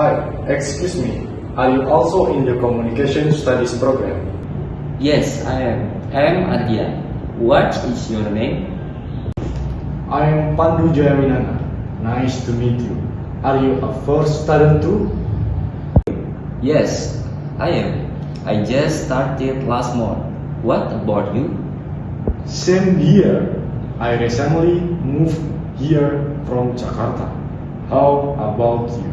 Hi, excuse me. Are you also in the Communication Studies program? Yes, I am. I am Ardian. What is your name? I am Pandu Jaya Winanga. Nice to meet you. Are you a first student too? Yes, I am. I just started last month. What about you? Same here. I recently moved here from Jakarta. How about you?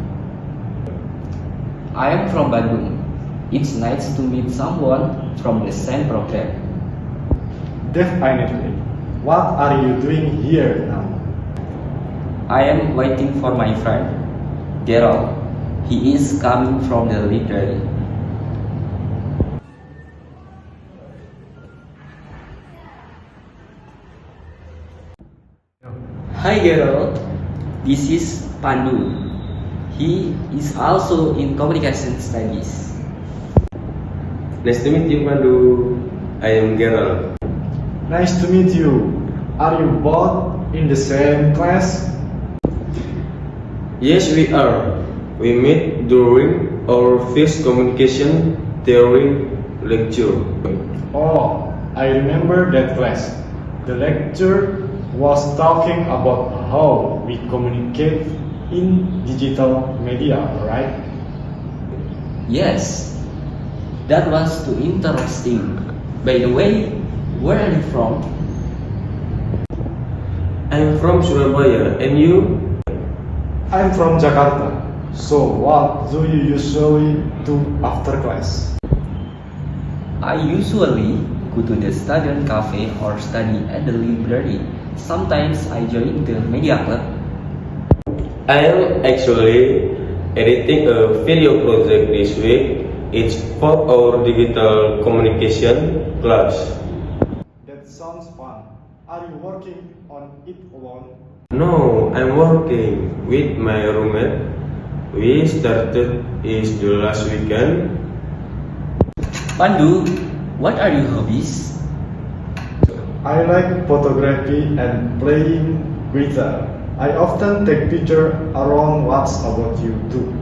I am from Pandu. It's nice to meet someone from the same program. Definitely. What are you doing here now? I am waiting for my friend, Gerald. He is coming from the library. Hi Gerald, this is Pandu. He is also in communication studies. Nice to meet you, Pandu. I am Gerald. Nice to meet you. Are you both in the same class? Yes, we are. We meet during our first communication theory lecture. Oh, I remember that class. The lecturer was talking about how we communicate in digital media, right? Yes, that was too interesting. By the way, where are you from? I'm from Surabaya, and you? I'm from Jakarta. So what do you usually do after class? I usually go to the student cafe or study at the library. Sometimes I join the media club. I am actually editing a video project this week. It's for our digital communication class. That sounds fun. Are you working on it alone? No, I'm working with my roommate. We started it the last weekend. Pandu, what are your hobbies? I like photography and playing guitar. I often take pictures around. What's about you too?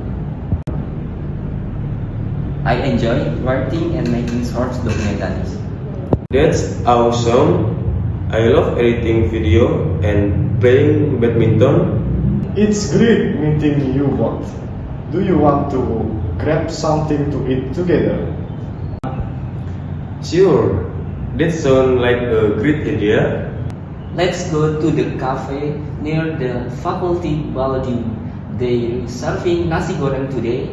I enjoy writing and making short documentaries. That's awesome. I love editing video and playing badminton. It's great meeting you both. Do you want to grab something to eat together? Sure, that sounds like a great idea. Let's go to the cafe near the faculty building. They're serving nasi goreng today.